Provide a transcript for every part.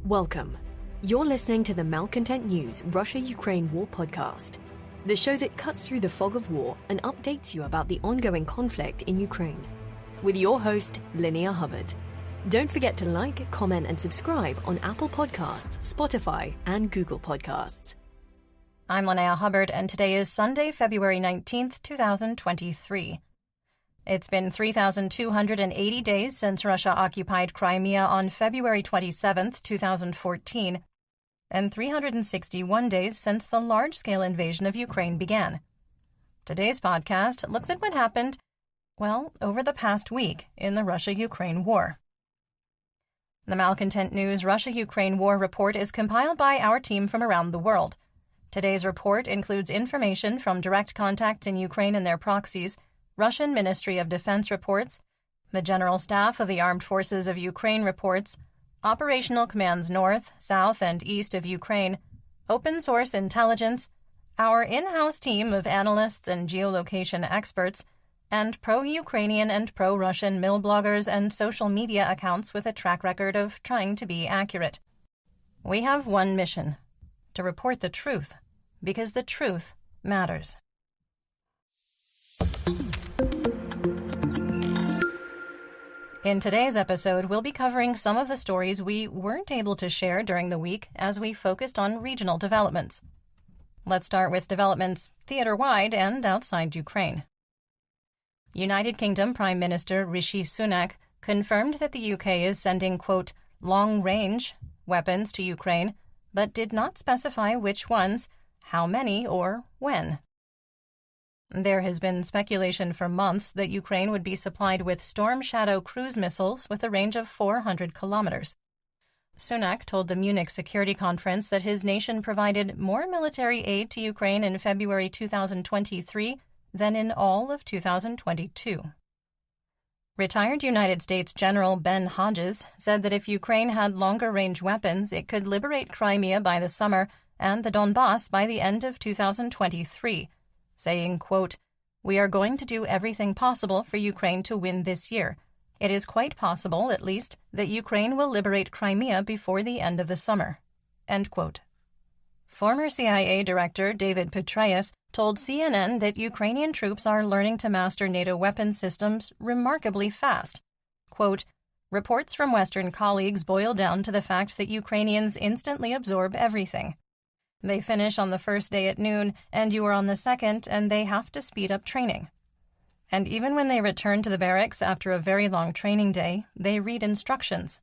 Welcome. You're listening to the Malcontent News Russia-Ukraine War podcast, the show that cuts through the fog of war and updates you about the ongoing conflict in Ukraine. With your host, Linnea Hubbard. Don't forget to like, comment, and subscribe on Apple Podcasts, Spotify, and Google Podcasts. I'm Linnea Hubbard, and today is Sunday, February 19th, 2023. It's been 3,280 days since Russia occupied Crimea on February 27, 2014, and 361 days since the large-scale invasion of Ukraine began. Today's podcast looks at what happened, over the past week in the Russia-Ukraine war. The Malcontent News Russia-Ukraine War Report is compiled by our team from around the world. Today's report includes information from direct contacts in Ukraine and their proxies, Russian Ministry of Defense reports, the General Staff of the Armed Forces of Ukraine reports, operational commands north, south, and east of Ukraine, open source intelligence, our in-house team of analysts and geolocation experts, and pro-Ukrainian and pro-Russian mill bloggers and social media accounts with a track record of trying to be accurate. We have one mission: to report the truth, because the truth matters. In today's episode, we'll be covering some of the stories we weren't able to share during the week as we focused on regional developments. Let's start with developments theater-wide and outside Ukraine. United Kingdom Prime Minister Rishi Sunak confirmed that the UK is sending, quote, long-range weapons to Ukraine, but did not specify which ones, how many, or when. There has been speculation for months that Ukraine would be supplied with Storm Shadow cruise missiles with a range of 400 kilometers. Sunak told the Munich Security Conference that his nation provided more military aid to Ukraine in February 2023 than in all of 2022. Retired United States General Ben Hodges said that if Ukraine had longer-range weapons, it could liberate Crimea by the summer and the Donbass by the end of 2023, saying, quote, "We are going to do everything possible for Ukraine to win this year. It is quite possible, at least, that Ukraine will liberate Crimea before the end of the summer." End quote. Former CIA Director David Petraeus told CNN that Ukrainian troops are learning to master NATO weapons systems remarkably fast. Quote, "Reports from Western colleagues boil down to the fact that Ukrainians instantly absorb everything. They finish on the first day at noon, and you are on the second, and they have to speed up training. And even when they return to the barracks after a very long training day, they read instructions.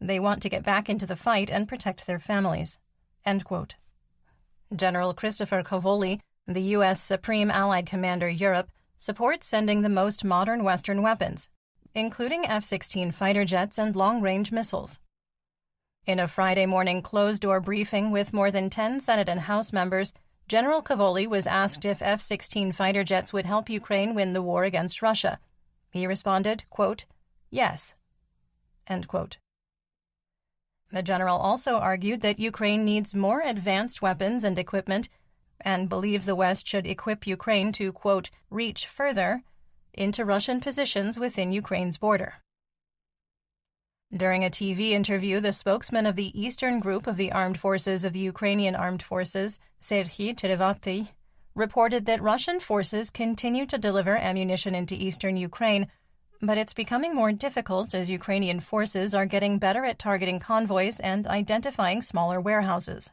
They want to get back into the fight and protect their families." End quote. General Christopher Cavoli, the U.S. Supreme Allied Commander Europe, supports sending the most modern Western weapons, including F-16 fighter jets and long-range missiles. In a Friday morning closed-door briefing with more than 10 Senate and House members, General Cavoli was asked if F-16 fighter jets would help Ukraine win the war against Russia. He responded, quote, "Yes." End quote. The general also argued that Ukraine needs more advanced weapons and equipment and believes the West should equip Ukraine to, quote, "reach further" into Russian positions within Ukraine's border. During a TV interview, the spokesman of the Eastern Group of the Armed Forces of the Ukrainian Armed Forces, Serhiy Cherevati, reported that Russian forces continue to deliver ammunition into eastern Ukraine, but it's becoming more difficult as Ukrainian forces are getting better at targeting convoys and identifying smaller warehouses.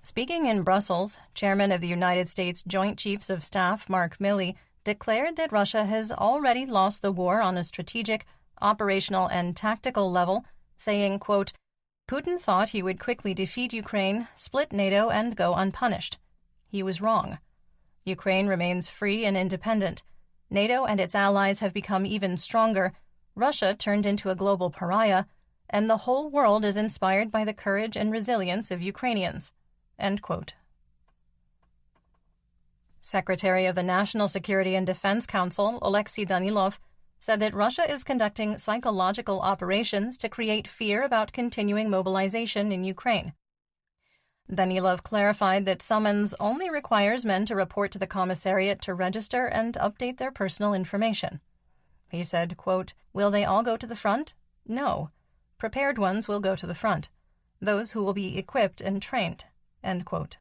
Speaking in Brussels, Chairman of the United States Joint Chiefs of Staff Mark Milley declared that Russia has already lost the war on a strategic, operational, and tactical level, saying, quote, "Putin thought he would quickly defeat Ukraine, split NATO, and go unpunished. He was wrong. Ukraine remains free and independent. NATO and its allies have become even stronger. Russia turned into a global pariah, and the whole world is inspired by the courage and resilience of Ukrainians." End quote. Secretary of the National Security and Defense Council, Alexei Danilov, said that Russia is conducting psychological operations to create fear about continuing mobilization in Ukraine. Danilov clarified that summons only requires men to report to the commissariat to register and update their personal information. He said, quote, "Will they all go to the front? No. Prepared ones will go to the front. those who will be equipped and trained." End quote.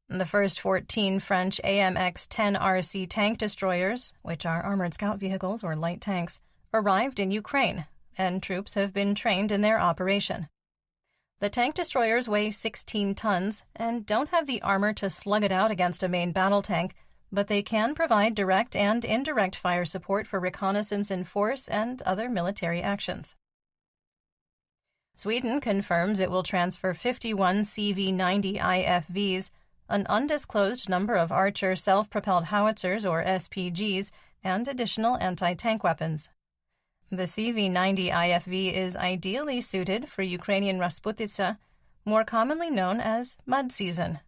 The first 14 French AMX-10 RC tank destroyers, which are armored scout vehicles or light tanks, arrived in Ukraine, and troops have been trained in their operation. The tank destroyers weigh 16 tons and don't have the armor to slug it out against a main battle tank, but they can provide direct and indirect fire support for reconnaissance in force and other military actions. Sweden confirms it will transfer 51 CV-90 IFVs, an undisclosed number of Archer self-propelled howitzers or SPGs, and additional anti-tank weapons. The CV-90 IFV is ideally suited for Ukrainian Rasputitsa, more commonly known as mud season.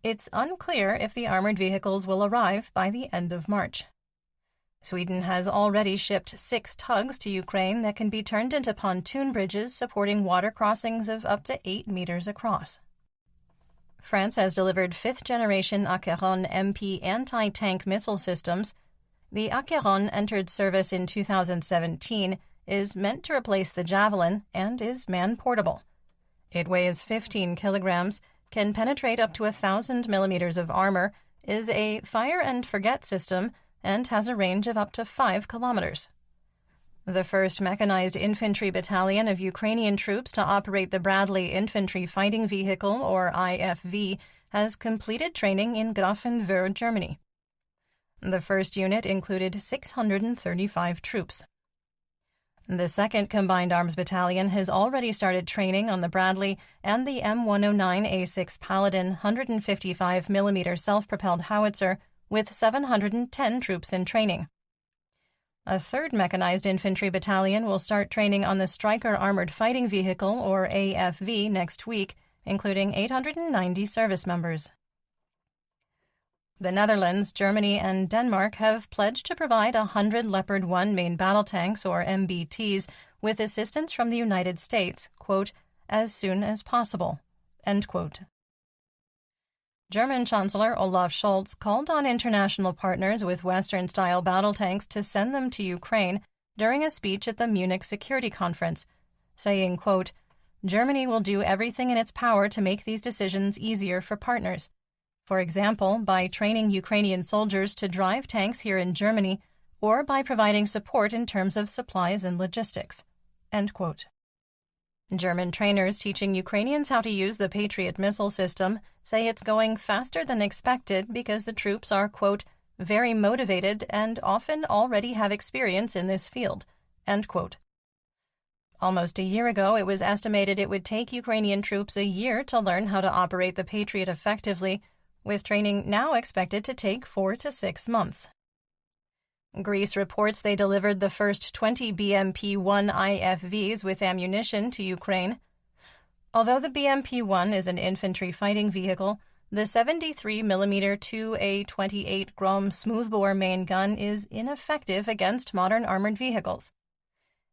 It's unclear if the armored vehicles will arrive by the end of March. Sweden has already shipped 6 tugs to Ukraine that can be turned into pontoon bridges supporting water crossings of up to 8 meters across. France has delivered 5th-generation Acheron MP anti-tank missile systems. The Acheron entered service in 2017, is meant to replace the Javelin, and is man-portable. It weighs 15 kilograms, can penetrate up to 1,000 millimeters of armor, is a fire-and-forget system, and has a range of up to 5 kilometers. The 1st Mechanized Infantry Battalion of Ukrainian troops to operate the Bradley Infantry Fighting Vehicle, or IFV, has completed training in Grafenwöhr, Germany. The 1st unit included 635 troops. The 2nd Combined Arms Battalion has already started training on the Bradley and the M109A6 Paladin 155mm self-propelled howitzer, with 710 troops in training. A 3rd Mechanized Infantry Battalion will start training on the Stryker Armored Fighting Vehicle, or AFV, next week, including 890 service members. The Netherlands, Germany, and Denmark have pledged to provide 100 Leopard 1 main battle tanks, or MBTs, with assistance from the United States, quote, "as soon as possible," end quote. German Chancellor Olaf Scholz called on international partners with Western-style battle tanks to send them to Ukraine during a speech at the Munich Security Conference, saying, quote, "Germany will do everything in its power to make these decisions easier for partners. For example, by training Ukrainian soldiers to drive tanks here in Germany, or by providing support in terms of supplies and logistics." End quote. German trainers teaching Ukrainians how to use the Patriot missile system say it's going faster than expected because the troops are, quote, "very motivated and often already have experience in this field," end quote. Almost a year ago, it was estimated it would take Ukrainian troops a year to learn how to operate the Patriot effectively, with training now expected to take 4 to 6 months. Greece reports they delivered the first 20 BMP-1 IFVs with ammunition to Ukraine. Although the BMP-1 is an infantry fighting vehicle, the 73mm 2A28 Grom smoothbore main gun is ineffective against modern armored vehicles.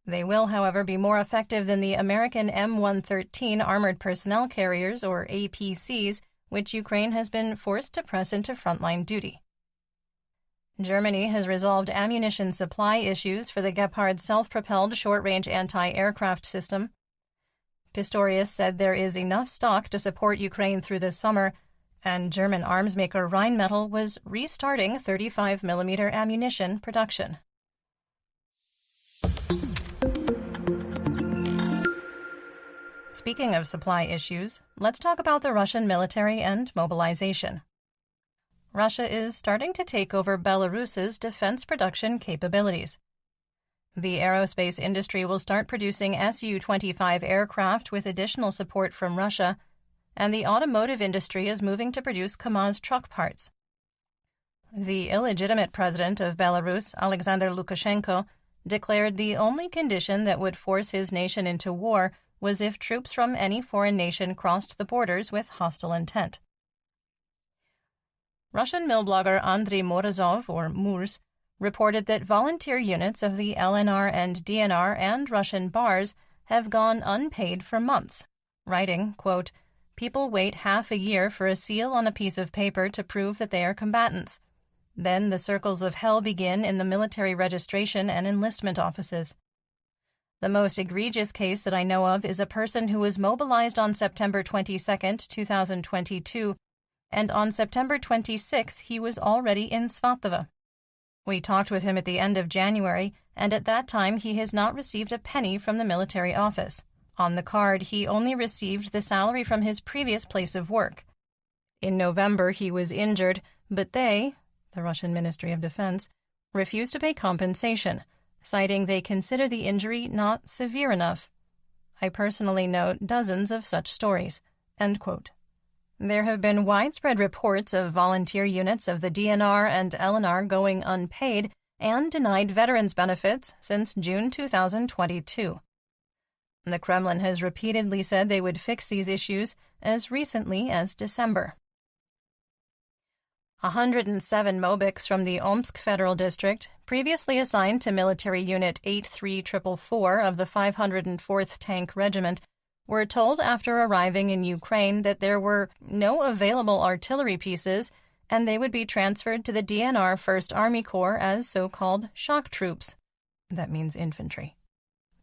They will, however, be more effective than the American M113 Armored Personnel Carriers, or APCs, which Ukraine has been forced to press into frontline duty. Germany has resolved ammunition supply issues for the Gepard self-propelled short-range anti-aircraft system. Pistorius said there is enough stock to support Ukraine through the summer, and German arms maker Rheinmetall was restarting 35mm ammunition production. Speaking of supply issues, let's talk about the Russian military and mobilization. Russia is starting to take over Belarus's defense production capabilities. The aerospace industry will start producing Su-25 aircraft with additional support from Russia, and the automotive industry is moving to produce Kamaz truck parts. The illegitimate president of Belarus, Alexander Lukashenko, declared the only condition that would force his nation into war was if troops from any foreign nation crossed the borders with hostile intent. Russian mill blogger Andrei Morozov, or Murs, reported that volunteer units of the LNR and DNR and Russian bars have gone unpaid for months, writing, quote, "People wait half a year for a seal on a piece of paper to prove that they are combatants. Then the circles of hell begin in the military registration and enlistment offices. The most egregious case that I know of is a person who was mobilized on September 22, 2022, and on September 26 he was already in Svatava. We talked with him at the end of January, and at that time he has not received a penny from the military office. On the card, he only received the salary from his previous place of work. In November, he was injured, but they, the Russian Ministry of Defense, refused to pay compensation, citing they consider the injury not severe enough. I personally know dozens of such stories." End quote. There have been widespread reports of volunteer units of the DNR and LNR going unpaid and denied veterans benefits since June 2022. The Kremlin has repeatedly said they would fix these issues as recently as December. 107 Mobics from the Omsk Federal District, previously assigned to Military Unit 83444 of the 504th Tank Regiment, were told after arriving in Ukraine that there were no available artillery pieces and they would be transferred to the DNR 1st Army Corps as so-called shock troops. That means infantry.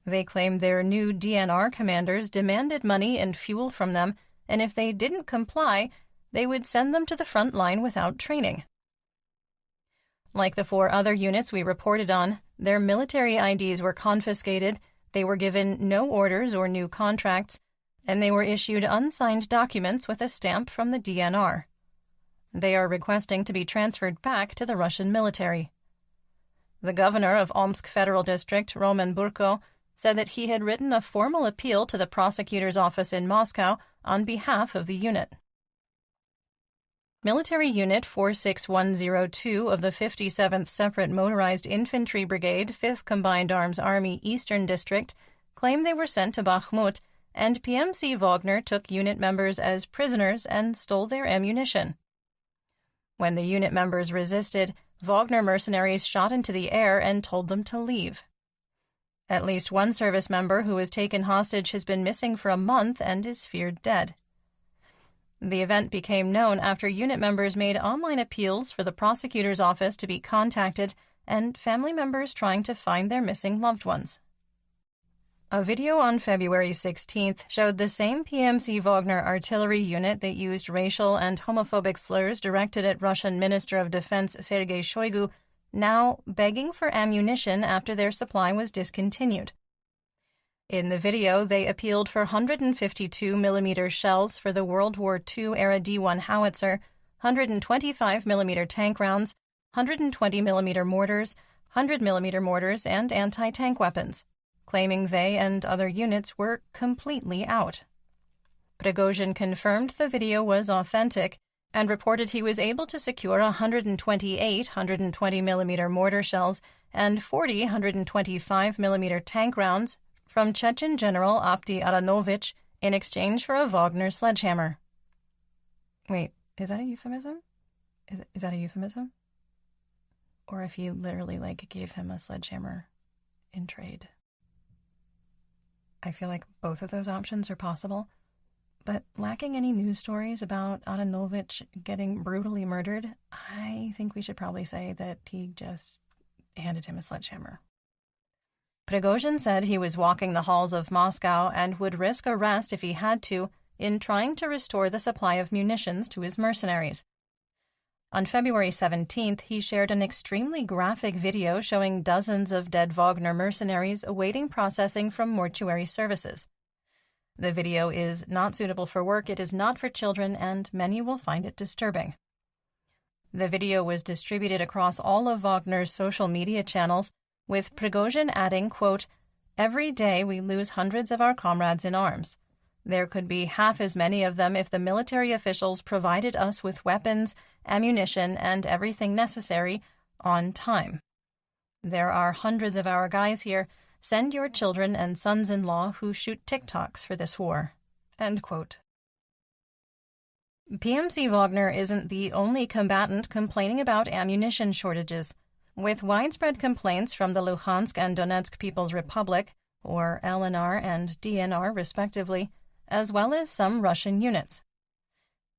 They claimed their new DNR commanders demanded money and fuel from them, and if they didn't comply, they would send them to the front line without training. Like the 4 other units we reported on, their military IDs were confiscated, they were given no orders or new contracts, and they were issued unsigned documents with a stamp from the DNR. They are requesting to be transferred back to the Russian military. The governor of Omsk Federal District, Roman Burko, said that he had written a formal appeal to the prosecutor's office in Moscow on behalf of the unit. Military Unit 46102 of the 57th Separate Motorized Infantry Brigade, 5th Combined Arms Army Eastern District, claimed they were sent to Bakhmut, and PMC Wagner took unit members as prisoners and stole their ammunition. When the unit members resisted, Wagner mercenaries shot into the air and told them to leave. At least one service member who was taken hostage has been missing for a month and is feared dead. The event became known after unit members made online appeals for the prosecutor's office to be contacted and family members trying to find their missing loved ones. A video on February 16th showed the same PMC Wagner artillery unit that used racial and homophobic slurs directed at Russian Minister of Defense Sergei Shoigu now begging for ammunition after their supply was discontinued. In the video, they appealed for 152mm shells for the World War II-era D-1 howitzer, 125mm tank rounds, 120mm mortars, 100mm mortars, and anti-tank weapons, claiming they and other units were completely out. Prigozhin confirmed the video was authentic and reported he was able to secure 128 120mm mortar shells and 40 125mm tank rounds from Chechen General Apti Aranovich in exchange for a Wagner sledgehammer. Wait, is that a euphemism? Is that a euphemism? Or if he literally, gave him a sledgehammer in trade. I feel like both of those options are possible, but lacking any news stories about Aranovich getting brutally murdered, I think we should probably say that he just handed him a sledgehammer. Prigozhin said he was walking the halls of Moscow and would risk arrest if he had to in trying to restore the supply of munitions to his mercenaries. On February 17th, he shared an extremely graphic video showing dozens of dead Wagner mercenaries awaiting processing from mortuary services. The video is not suitable for work, it is not for children, and many will find it disturbing. The video was distributed across all of Wagner's social media channels, with Prigozhin adding, quote, "Every day we lose hundreds of our comrades in arms. There could be half as many of them if the military officials provided us with weapons, ammunition, and everything necessary on time. There are hundreds of our guys here. Send your children and sons-in-law who shoot TikToks for this war." End quote. PMC Wagner isn't the only combatant complaining about ammunition shortages. With widespread complaints from the Luhansk and Donetsk People's Republic, or LNR and DNR respectively, as well as some Russian units.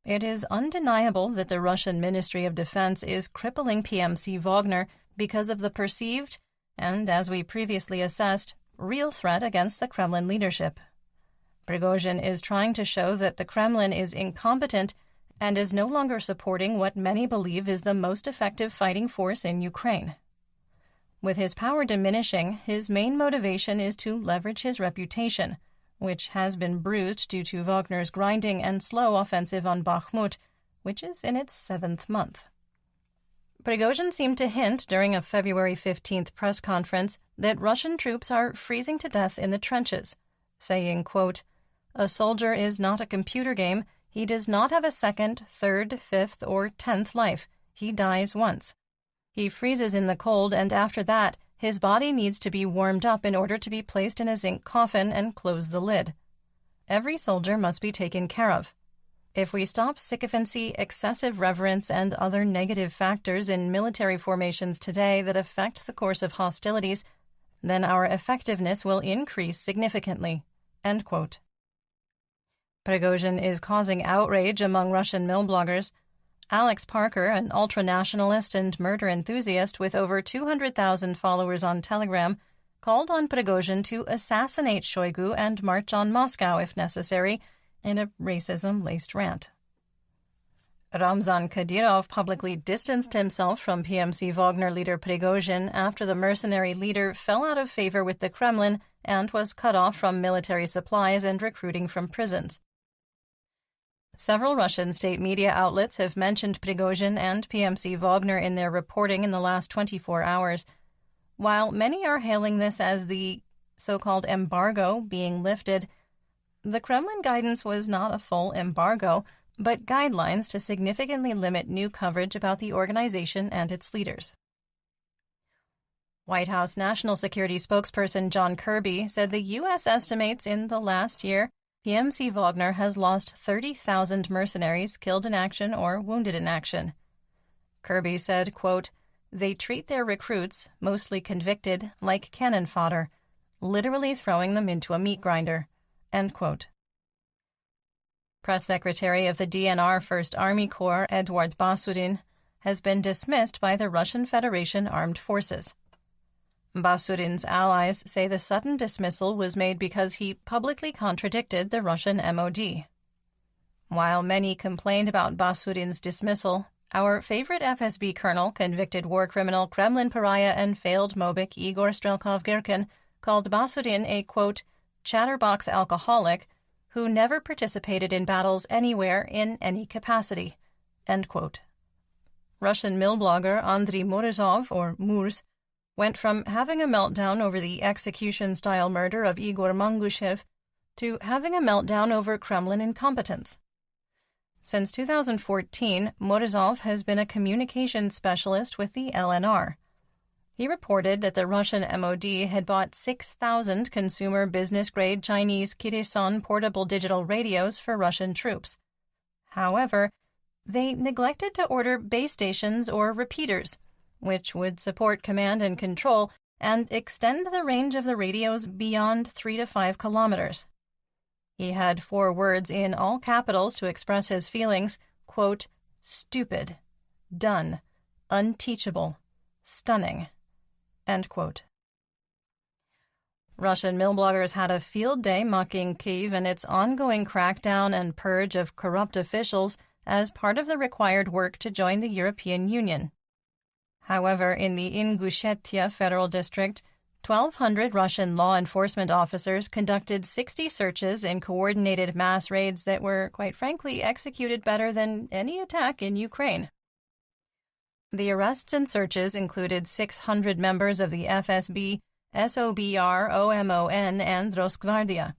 It is undeniable that the Russian Ministry of Defense is crippling PMC Wagner because of the perceived, and as we previously assessed, real threat against the Kremlin leadership. Prigozhin is trying to show that the Kremlin is incompetent and is no longer supporting what many believe is the most effective fighting force in Ukraine. With his power diminishing, his main motivation is to leverage his reputation, which has been bruised due to Wagner's grinding and slow offensive on Bakhmut, which is in its 7th month. Prigozhin seemed to hint during a February 15th press conference that Russian troops are freezing to death in the trenches, saying, quote, "A soldier is not a computer game. He does not have a 2nd, 3rd, 5th, or 10th life. He dies once. He freezes in the cold, and after that, his body needs to be warmed up in order to be placed in a zinc coffin and close the lid. Every soldier must be taken care of. If we stop sycophancy, excessive reverence, and other negative factors in military formations today that affect the course of hostilities, then our effectiveness will increase significantly." End quote. Prigozhin is causing outrage among Russian mill bloggers. Alex Parker, an ultranationalist and murder enthusiast with over 200,000 followers on Telegram, called on Prigozhin to assassinate Shoigu and march on Moscow if necessary, in a racism-laced rant. Ramzan Kadyrov publicly distanced himself from PMC Wagner leader Prigozhin after the mercenary leader fell out of favor with the Kremlin and was cut off from military supplies and recruiting from prisons. Several Russian state media outlets have mentioned Prigozhin and PMC Wagner in their reporting in the last 24 hours. While many are hailing this as the so-called embargo being lifted, the Kremlin guidance was not a full embargo, but guidelines to significantly limit new coverage about the organization and its leaders. White House National Security spokesperson John Kirby said the U.S. estimates in the last year PMC Wagner has lost 30,000 mercenaries killed in action or wounded in action. Kirby said, quote, "They treat their recruits, mostly convicted, like cannon fodder, literally throwing them into a meat grinder." End quote. Press Secretary of the DNR First Army Corps, Eduard Basurin, has been dismissed by the Russian Federation Armed Forces. Basurin's allies say the sudden dismissal was made because he publicly contradicted the Russian MOD. While many complained about Basurin's dismissal, our favorite FSB colonel, convicted war criminal, Kremlin pariah, and failed Mobik Igor Strelkov-Girkin called Basurin a, quote, "chatterbox alcoholic who never participated in battles anywhere in any capacity." End quote. Russian mill blogger Andriy Morozov, or Murs, went from having a meltdown over the execution-style murder of Igor Mangushev to having a meltdown over Kremlin incompetence. Since 2014, Morozov has been a communications specialist with the LNR. He reported that the Russian MOD had bought 6,000 consumer business-grade Chinese Kirisan portable digital radios for Russian troops. However, they neglected to order base stations or repeaters, which would support command and control and extend the range of the radios beyond 3 to 5 kilometers. He had 4 words in all capitals to express his feelings, quote, "stupid, done, unteachable, stunning." End quote. Russian mill bloggers had a field day mocking Kyiv and its ongoing crackdown and purge of corrupt officials as part of the required work to join the European Union. However, in the Ingushetia Federal District, 1,200 Russian law enforcement officers conducted 60 searches in coordinated mass raids that were, quite frankly, executed better than any attack in Ukraine. The arrests and searches included 600 members of the FSB, SOBR, OMON, and Rosgvardia.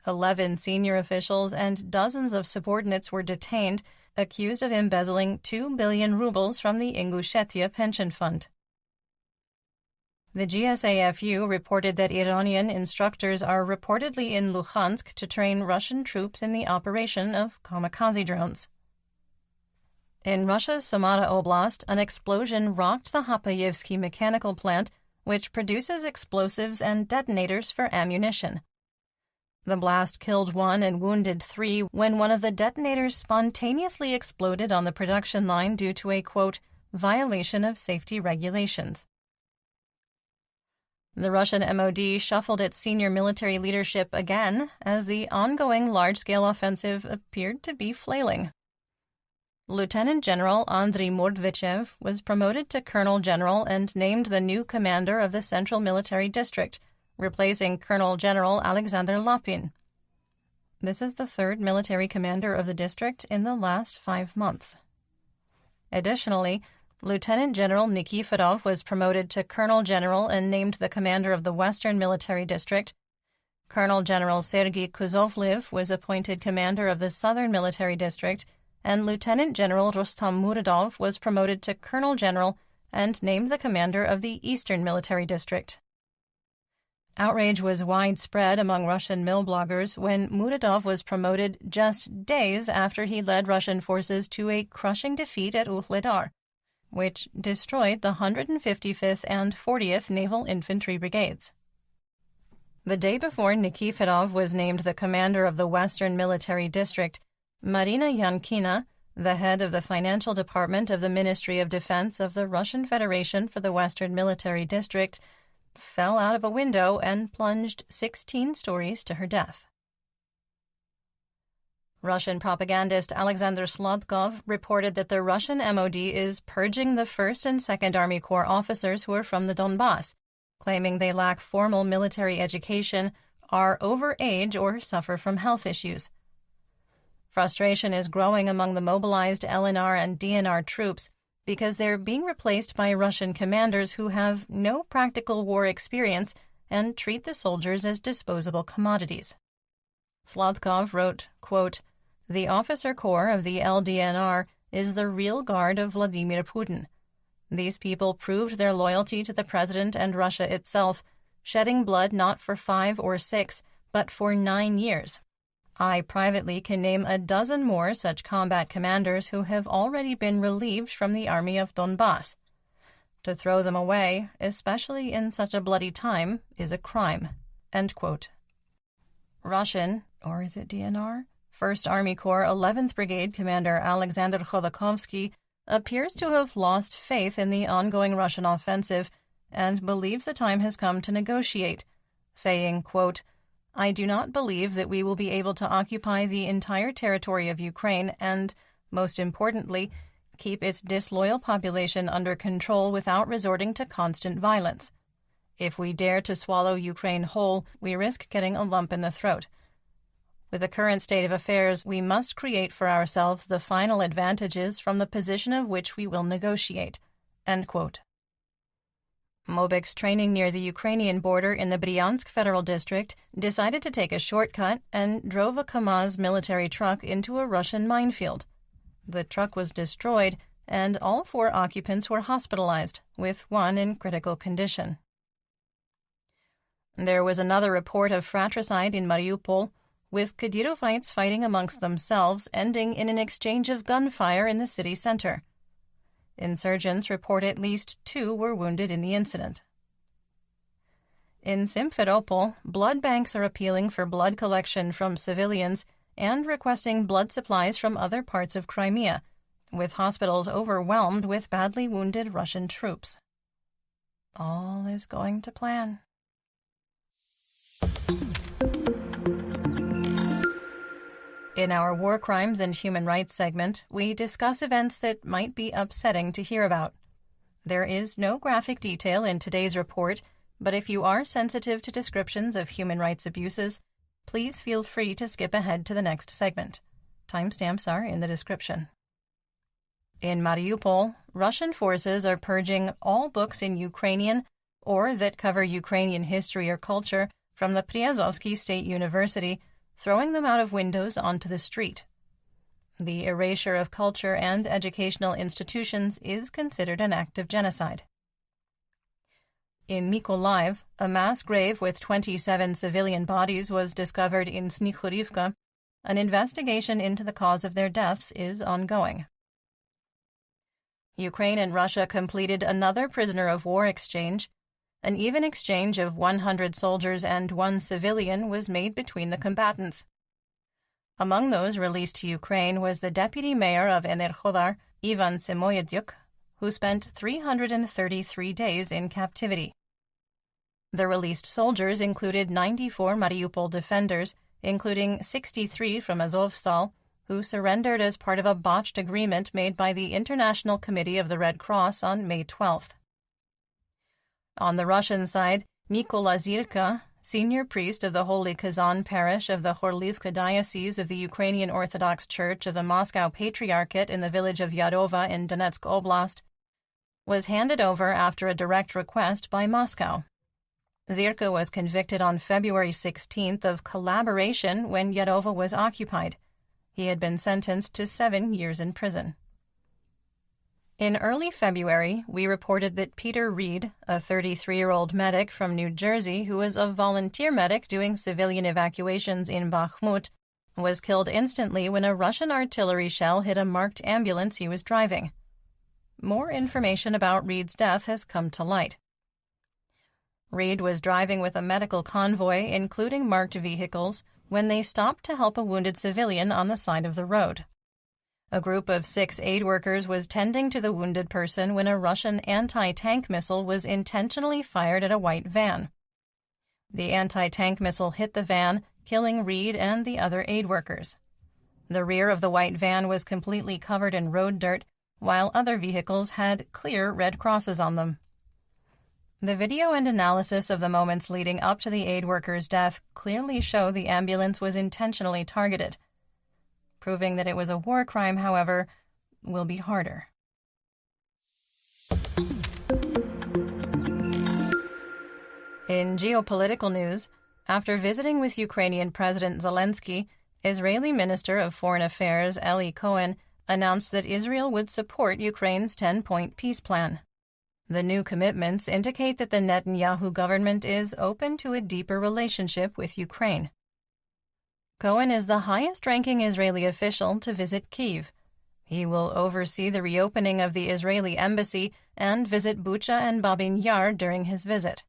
11 senior officials and dozens of subordinates were detained, accused of embezzling 2 billion rubles from the Ingushetia pension fund. The GSAFU reported that Iranian instructors are reportedly in Luhansk to train Russian troops in the operation of kamikaze drones. In Russia's Samara Oblast, an explosion rocked the Hapayevsky mechanical plant, which produces explosives and detonators for ammunition. The blast killed 1 and wounded 3 when one of the detonators spontaneously exploded on the production line due to a, quote, "violation of safety regulations." The Russian MOD shuffled its senior military leadership again as the ongoing large-scale offensive appeared to be flailing. Lieutenant General Andriy Mordvichev was promoted to Colonel General and named the new commander of the Central Military District, replacing Colonel General Alexander Lapin. This is the third military commander of the district in the last 5 months. Additionally, Lieutenant General Nikiforov was promoted to Colonel General and named the commander of the Western Military District. Colonel General Sergei Kuzovlev was appointed commander of the Southern Military District, and Lieutenant General Rustam Muradov was promoted to Colonel General and named the commander of the Eastern Military District. Outrage was widespread among Russian mill bloggers when Muradov was promoted just days after he led Russian forces to a crushing defeat at Uhledar, which destroyed the 155th and 40th Naval Infantry Brigades. The day before Nikiforov was named the commander of the Western Military District, Marina Yankina, the head of the financial department of the Ministry of Defense of the Russian Federation for the Western Military District, fell out of a window and plunged 16 stories to her death. Russian propagandist Alexander Sladkov reported that the Russian MOD is purging the 1st and 2nd Army Corps officers who are from the Donbass, claiming they lack formal military education, are over age, or suffer from health issues. Frustration is growing among the mobilized LNR and DNR troops because they're being replaced by Russian commanders who have no practical war experience and treat the soldiers as disposable commodities. Sladkov wrote, quote, "The officer corps of the LDNR is the real guard of Vladimir Putin. These people proved their loyalty to the president and Russia itself, shedding blood not for 5 or 6, but for 9 years. I privately can name a dozen more such combat commanders who have already been relieved from the army of Donbass. To throw them away, especially in such a bloody time, is a crime." End quote. Russian, or is it DNR? 1st Army Corps 11th Brigade Commander Alexander Khodorkovsky appears to have lost faith in the ongoing Russian offensive and believes the time has come to negotiate, saying, quote, "I do not believe that we will be able to occupy the entire territory of Ukraine and, most importantly, keep its disloyal population under control without resorting to constant violence. If we dare to swallow Ukraine whole, we risk getting a lump in the throat. With the current state of affairs, we must create for ourselves the final advantages from the position of which we will negotiate." End quote. Mobics training near the Ukrainian border in the Bryansk Federal District decided to take a shortcut and drove a KAMAZ military truck into a Russian minefield. The truck was destroyed, and all 4 occupants were hospitalized, with 1 in critical condition. There was another report of fratricide in Mariupol, with Kadyrovites fighting amongst themselves, ending in an exchange of gunfire in the city center. Insurgents report at least 2 were wounded in the incident. In Simferopol, blood banks are appealing for blood collection from civilians and requesting blood supplies from other parts of Crimea, with hospitals overwhelmed with badly wounded Russian troops. All is going to plan. In our War Crimes and Human Rights segment, we discuss events that might be upsetting to hear about. There is no graphic detail in today's report, but if you are sensitive to descriptions of human rights abuses, please feel free to skip ahead to the next segment. Timestamps are in the description. In Mariupol, Russian forces are purging all books in Ukrainian or that cover Ukrainian history or culture from the Priazovsky State University, throwing them out of windows onto the street. The erasure of culture and educational institutions is considered an act of genocide. In Mykolaiv, a mass grave with 27 civilian bodies was discovered in Snikhurivka. An investigation into the cause of their deaths is ongoing. Ukraine and Russia completed another prisoner of war exchange. An even exchange of 100 soldiers and 1 civilian was made between the combatants. Among those released to Ukraine was the deputy mayor of Enerhodar, Ivan Semoyedyuk, who spent 333 days in captivity. The released soldiers included 94 Mariupol defenders, including 63 from Azovstal, who surrendered as part of a botched agreement made by the International Committee of the Red Cross on May 12th. On the Russian side, Mykola Zirka, senior priest of the Holy Kazan parish of the Horlivka Diocese of the Ukrainian Orthodox Church of the Moscow Patriarchate in the village of Yarova in Donetsk Oblast, was handed over after a direct request by Moscow. Zirka was convicted on February 16th of collaboration when Yarova was occupied. He had been sentenced to 7 years in prison. In early February, we reported that Peter Reed, a 33-year-old medic from New Jersey who was a volunteer medic doing civilian evacuations in Bakhmut, was killed instantly when a Russian artillery shell hit a marked ambulance he was driving. More information about Reed's death has come to light. Reed was driving with a medical convoy, including marked vehicles, when they stopped to help a wounded civilian on the side of the road. A group of 6 aid workers was tending to the wounded person when a Russian anti-tank missile was intentionally fired at a white van. The anti-tank missile hit the van, killing Reed and the other aid workers. The rear of the white van was completely covered in road dirt, while other vehicles had clear red crosses on them. The video and analysis of the moments leading up to the aid worker's death clearly show the ambulance was intentionally targeted. Proving that it was a war crime, however, will be harder. In geopolitical news, after visiting with Ukrainian President Zelensky, Israeli Minister of Foreign Affairs Eli Cohen announced that Israel would support Ukraine's 10-point peace plan. The new commitments indicate that the Netanyahu government is open to a deeper relationship with Ukraine. Cohen is the highest-ranking Israeli official to visit Kyiv. He will oversee the reopening of the Israeli embassy and visit Bucha and Babin Yar during his visit.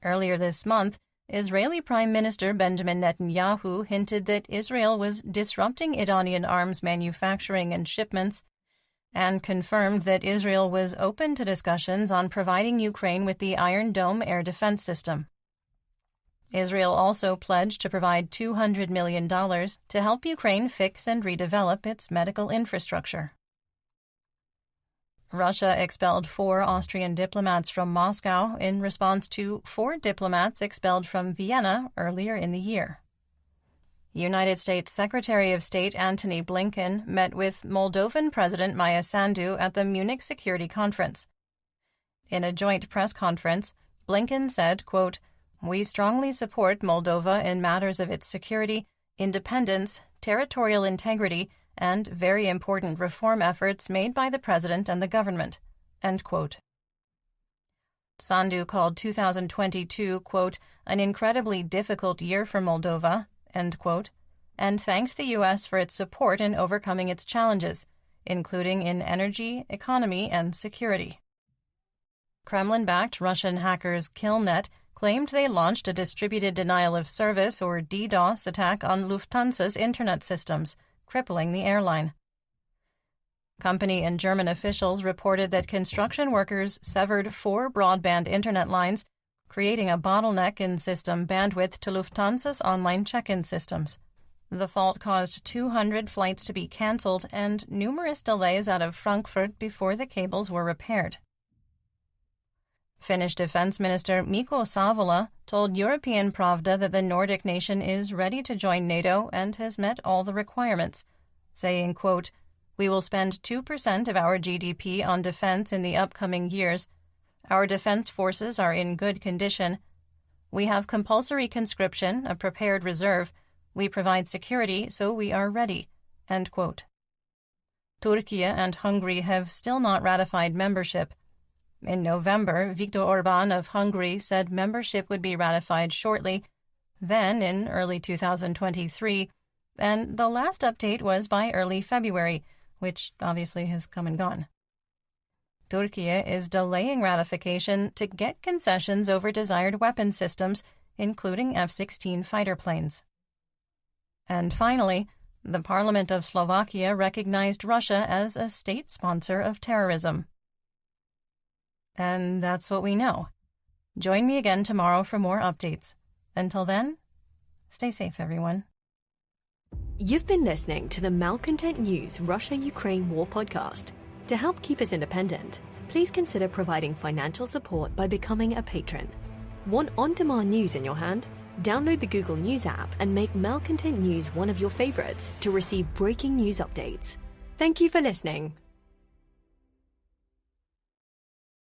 Earlier this month, Israeli Prime Minister Benjamin Netanyahu hinted that Israel was disrupting Iranian arms manufacturing and shipments, and confirmed that Israel was open to discussions on providing Ukraine with the Iron Dome air defense system. Israel also pledged to provide $200 million to help Ukraine fix and redevelop its medical infrastructure. Russia expelled 4 Austrian diplomats from Moscow in response to 4 diplomats expelled from Vienna earlier in the year. United States Secretary of State Antony Blinken met with Moldovan President Maia Sandu at the Munich Security Conference. In a joint press conference, Blinken said, quote, "We strongly support Moldova in matters of its security, independence, territorial integrity, and very important reform efforts made by the President and the government." End quote. Sandu called 2022, quote, "an incredibly difficult year for Moldova," end quote, and thanked the U.S. for its support in overcoming its challenges, including in energy, economy, and security. Kremlin-backed Russian hackers Killnet claimed they launched a distributed denial of service or DDoS attack on Lufthansa's internet systems, crippling the airline. Company and German officials reported that construction workers severed 4 broadband internet lines, creating a bottleneck in system bandwidth to Lufthansa's online check-in systems. The fault caused 200 flights to be cancelled and numerous delays out of Frankfurt before the cables were repaired. Finnish Defense Minister Mikko Savola told European Pravda that the Nordic nation is ready to join NATO and has met all the requirements, saying, quote, "We will spend 2% of our GDP on defense in the upcoming years. Our defense forces are in good condition. We have compulsory conscription, a prepared reserve. We provide security, so we are ready." End quote. Turkey and Hungary have still not ratified membership. In November, Viktor Orbán of Hungary said membership would be ratified shortly, then in early 2023, and the last update was by early February, which obviously has come and gone. Turkey is delaying ratification to get concessions over desired weapon systems, including F-16 fighter planes. And finally, the Parliament of Slovakia recognized Russia as a state sponsor of terrorism. And that's what we know. Join me again tomorrow for more updates. Until then, stay safe, everyone. You've been listening to the Malcontent News Russia-Ukraine War podcast. To help keep us independent, please consider providing financial support by becoming a patron. Want on-demand news in your hand? Download the Google News app and make Malcontent News one of your favorites to receive breaking news updates. Thank you for listening.